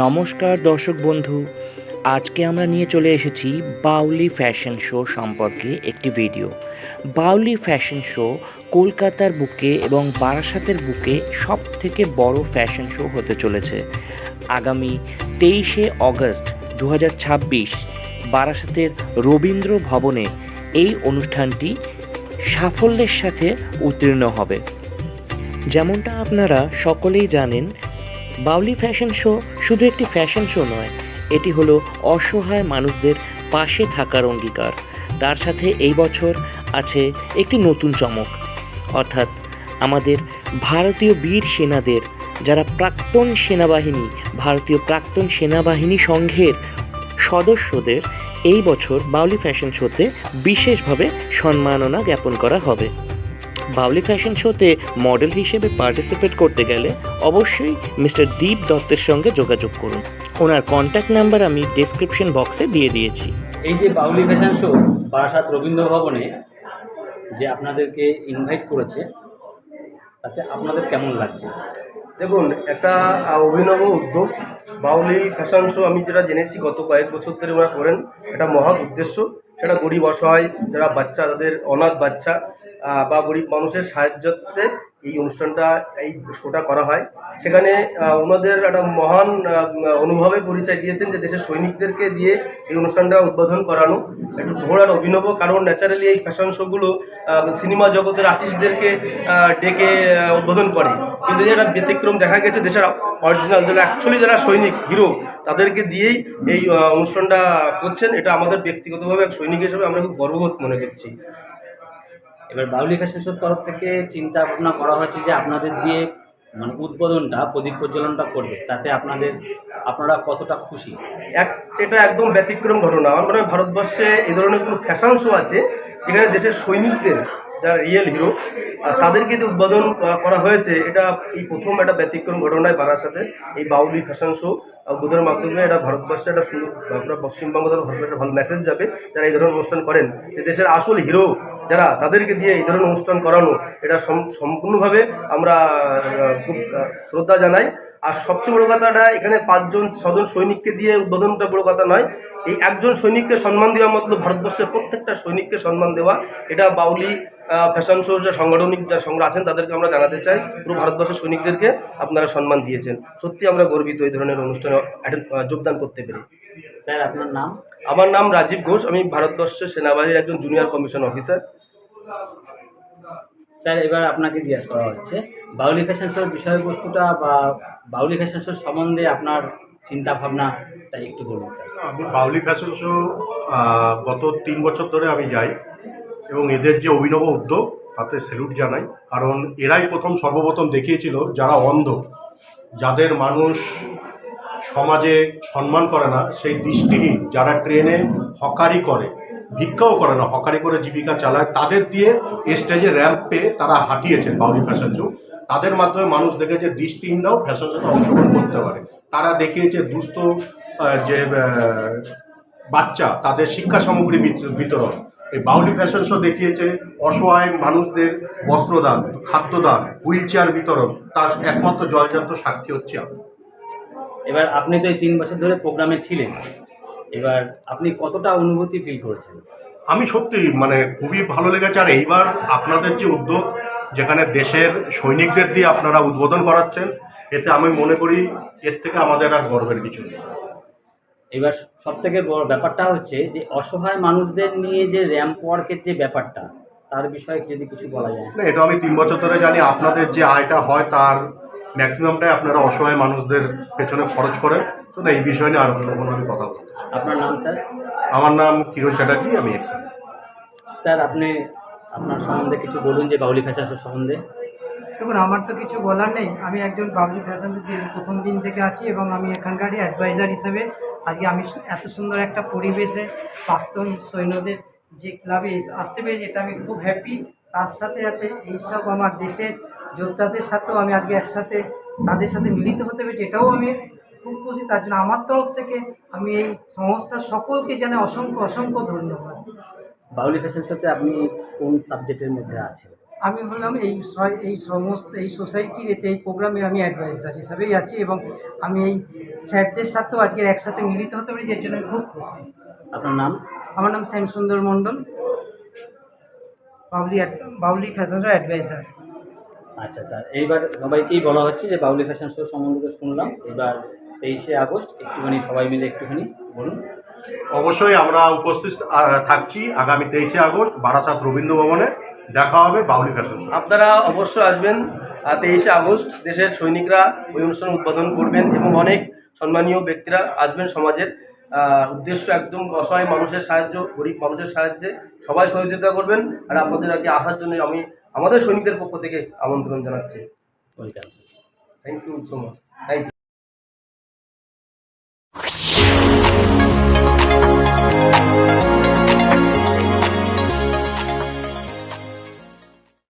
নমস্কার দর্শক বন্ধু, আজকে আমরা নিয়ে চলে এসেছি বাউলি ফ্যাশন শো সম্পর্কে একটি ভিডিও। বাউলি ফ্যাশন শো কলকাতার বুকে এবং বারাসাতের বুকে সব থেকে বড় ফ্যাশন শো হতে চলেছে। আগামী 23শে অগস্ট 2026 বারাসাতের রবীন্দ্র ভবনে এই অনুষ্ঠানটি সাফল্যের সাথে উত্তীর্ণ হবে। যেমনটা আপনারা সকলেই জানেন, বাউলি ফ্যাশন শো শুধু একটি ফ্যাশন শো নয়, এটি হলো অসহায় মানুষদের পাশে থাকার অঙ্গীকার। তার সাথে এই বছর আছে একটি নতুন চমক, অর্থাৎ আমাদের ভারতীয় বীর সেনাদের, যারা ভারতীয় প্রাক্তন সেনাবাহিনী সংঘের সদস্যদের এই বছর বাউলি ফ্যাশন শোতে বিশেষভাবে সম্মাননা জ্ঞাপন করা হবে। বাউলি ফ্যাশন শোতে মডেল হিসেবে পার্টিসিপেট করতে গেলে অবশ্যই মিস্টার দীপ দত্তের সঙ্গে যোগাযোগ করুন। ওনার কন্ট্যাক্ট নাম্বার আমি ডেসক্রিপশন বক্সে দিয়ে দিয়েছি। এই যে বাউলি ফ্যাশন শো বারাসাত রবীন্দ্র ভবনে যে আপনাদেরকে ইনভাইট করেছে, তাতে আপনাদের কেমন লাগছে? দেখুন, একটা অভিনব উদ্যোগ বাউলি ফ্যাশন শো। আমি যেটা জেনেছি গত কয়েক বছর ধরে ওরা করেন, এটা মহৎ উদ্দেশ্য। সেটা গরিব অসহায় যারা বাচ্চা, তাদের অনাথ বাচ্চা বা গরিব মানুষের সাহায্যার্থে এই অনুষ্ঠানটা, এই শোটা করা হয়। সেখানে ওনাদের একটা মহান অনুভবের পরিচয় দিয়েছেন যে দেশের সৈনিকদেরকে দিয়ে এই অনুষ্ঠানটা উদ্বোধন করানো একটু ঘোরার অভিনব। কারণ ন্যাচারালি এই ফ্যাশন শোগুলো সিনেমা জগতের আর্টিস্টদেরকে ডেকে উদ্বোধন করে, কিন্তু এটা ব্যতিক্রম দেখা গেছে দেশের অরিজিনাল যারা অ্যাকচুয়ালি যারা সৈনিক হিরো, তাদেরকে দিয়েই এই অনুষ্ঠানটা করছেন। এটা আমাদের ব্যক্তিগতভাবে এক সৈনিক হিসেবে আমরা খুব গর্ববোধ মনে করছি। এবার বাউলি ফ্যাশন শোর তরফ থেকে চিন্তা ভাবনা করা হয়েছে যে আপনাদের দিয়ে উদ্বোধনটা, প্রদীপ প্রজ্বলনটা করবে, তাতে আপনারা কতটা খুশি? এটা একদম ব্যতিক্রম ঘটনা। আমার মনে হয় ভারতবর্ষে এই ধরনের কোনো ফ্যাশন শো আছে যেখানে দেশের সৈনিকদের, যারা রিয়েল হিরো, তাদেরকে যে উদ্বোধন করা হয়েছে, এটা এই প্রথম একটা ব্যতিক্রম ঘটনায় বারাসাতে এই বাউলি ফ্যাশন শো উদ্বোধনের মাধ্যমে এটা ভারতবর্ষে একটা সুন্দর, পুরো পশ্চিমবঙ্গ তথা ভারতবর্ষে ভালো মেসেজ যাবে যারা এই ধরনের অনুষ্ঠান করেন, যে দেশের আসল হিরো যারা, তাদেরকে দিয়ে এই ধরনের অনুষ্ঠান করানো, এটা সম্পূর্ণভাবে আমরা খুব শ্রদ্ধা জানাই। আর সবচেয়ে বড় কথাটা, এখানে 5-6জন সৈনিককে দিয়ে উদ্বোধনটা বড় কথা নয়, এই একজন সৈনিককে সম্মান দেওয়া মতলব ভারতবর্ষের প্রত্যেকটা সৈনিককে সম্মান দেওয়া। এটা বাউলি ফ্যাশন শো যে সাংগঠনিক যারা আছেন তাদেরকে আমরা জানাতে চাই, পুরো ভারতবর্ষের সৈনিকদেরকে আপনারা সম্মান দিয়েছেন। সত্যি আমরা গর্বিত এই ধরনের অনুষ্ঠানে যোগদান করতে পেরে। স্যার, আপনার নাম? আমার নাম রাজীব ঘোষ, আমি ভারতবর্ষের সেনাবাহিনীর একজন জুনিয়র কমিশন অফিসার। স্যার, এবার আপনাকে জিজ্ঞাসা করা হচ্ছে বাউলি ফ্যাশন শোর বিষয়বস্তুটা বা বাউলি ফ্যাশন শোর সম্বন্ধে আপনার চিন্তা ভাবনাটা একটু বলুন স্যার। আমি বাউলি ফ্যাশন শো গত 3 বছর ধরে আমি যাই, এবং এদের যে অভিনব উদ্যোগ, তাতে স্যালুট জানাই। কারণ এরাই সর্বপ্রথম দেখিয়েছিল যারা অন্ধ, যাদের মানুষ সমাজে সম্মান করে না, সেই দৃষ্টিহীন যারা ট্রেনে হকারি করে, ভিক্ষাও করে না, হকারি করে জীবিকা চালায়, তাদের দিয়ে স্টেজে র্যাম্পে তারা হাঁটিয়েছেন বাউলি ফ্যাশন শো। তাদের মাধ্যমে মানুষ দেখেছে দৃষ্টিহীনরাও ফ্যাশন শোতে অংশগ্রহণ করতে পারে। তারা দেখিয়েছে দুস্থ যে বাচ্চা, তাদের শিক্ষা সামগ্রী বিতরণ। এই বাউলি ফ্যাশন শো দেখিয়েছে অসহায় মানুষদের বস্ত্রদান, খাদ্যদান, হুইল চেয়ার বিতরণ। তার একমাত্র জলজান্ত সাক্ষী হচ্ছে আমি। এবার আপনি তো এই 3 বছর ধরে প্রোগ্রামে ছিলেন, এবার আপনি কতটা অনুভূতি ফিল করেছেন? আমি সত্যি খুবই ভালো লেগেছে। আর এইবার আপনাদের যে উদ্যোগ, যেখানে দেশের সৈনিকদের দিয়ে আপনারা উদ্বোধন করাচ্ছেন, এতে আমি মনে করি এর থেকে আমাদের আর গর্বের কিছু নেই। এবার সবথেকে বড় ব্যাপারটা হচ্ছে যে অসহায় মানুষদের নিয়ে যে র্যাম্প ওয়ার্কের যে ব্যাপারটা, তার বিষয়ে যদি কিছু বলা যায়। না, এটা আমি 3 বছর ধরে জানি। আপনাদের যে আয়টা হয় তার ম্যাক্সিমামটাই আপনারা অসহায় মানুষদের পেছনে খরচ করেন। তো এই বিষয় নিয়ে আরও আমি কথা বলতে চাই। আপনার নাম স্যার? আমার নাম কিরণ চ্যাটার্জি, আমি এক্সাম। স্যার, আপনি আপনার সম্বন্ধে কিছু বলুন, যে বাউলি ফ্যাশন শো সম্বন্ধে। দেখুন, আমার তো কিছু বলার নেই। আমি একজন বাউলি ফ্যাশন শোতে প্রথম দিন থেকে আছি এবং আমি এখানকারই অ্যাডভাইজার হিসেবে আজকে আমি এত সুন্দর একটা পরিবেশে প্রাক্তন সৈন্যদের যে ক্লাবে আসতে পেরেছি, এটা আমি খুব হ্যাপি। তার সাথে সাথে এইসব আমার দেশের যোদ্ধাদের সাথেও আমি আজকে একসাথে তাদের সাথে মিলিত হতে পেরেছি, এটাও আমি খুব খুশি। তার জন্য আমার তরফ থেকে আমি এই সংস্থার সকলকে জানাই অসংখ্য অসংখ্য ধন্যবাদ। বাউলি ফ্যাশন শোতে আপনি কোন সাবজেক্টের মধ্যে আছেন? আমি হলাম এই সমস্ত এই সোসাইটির এই প্রোগ্রামের আমি অ্যাডভাইজার হিসাবেই আছি, এবং আমি এই স্যারদের সাথেও আজকের একসাথে মিলিত হতে পারি, যার জন্য আমি খুব খুশি। আপনার নাম? আমার নাম শ্যামসুন্দর মণ্ডল, বাউলি ফ্যাশন শো অ্যাডভাইজার। আচ্ছা স্যার, এইবার সবাইকেই বলা হচ্ছে যে বাউলি ফ্যাশন শো সম্বন্ধে শুনলাম। এবার 23শে আগস্ট একটুখানি সবাই মিলে একটুখানি বলুন। অবশ্যই আমরা উপস্থিত থাকছি আগামী 23শে আগস্ট বারাসাত রবীন্দ্র ভবনে। দেখা হবে বাউলি ফ্যাশন শো। আপনারা অবশ্যই আসবেন। 23শে আগস্ট দেশের সৈনিকরা ওই অনুষ্ঠান উদ্বোধন করবেন এবং অনেক সম্মানীয় ব্যক্তিরা আসবেন। সমাজের উদ্দেশ্য একদম অসহায় মানুষের সাহায্য, গরিব মানুষের সাহায্যে সবাই সহযোগিতা করবেন। আর আপনাদের আগে আসার জন্য আমি আমাদের সৈনিকদের পক্ষ থেকে আমন্ত্রণ জানাচ্ছি। Welcome. Thank you so much. Thank you.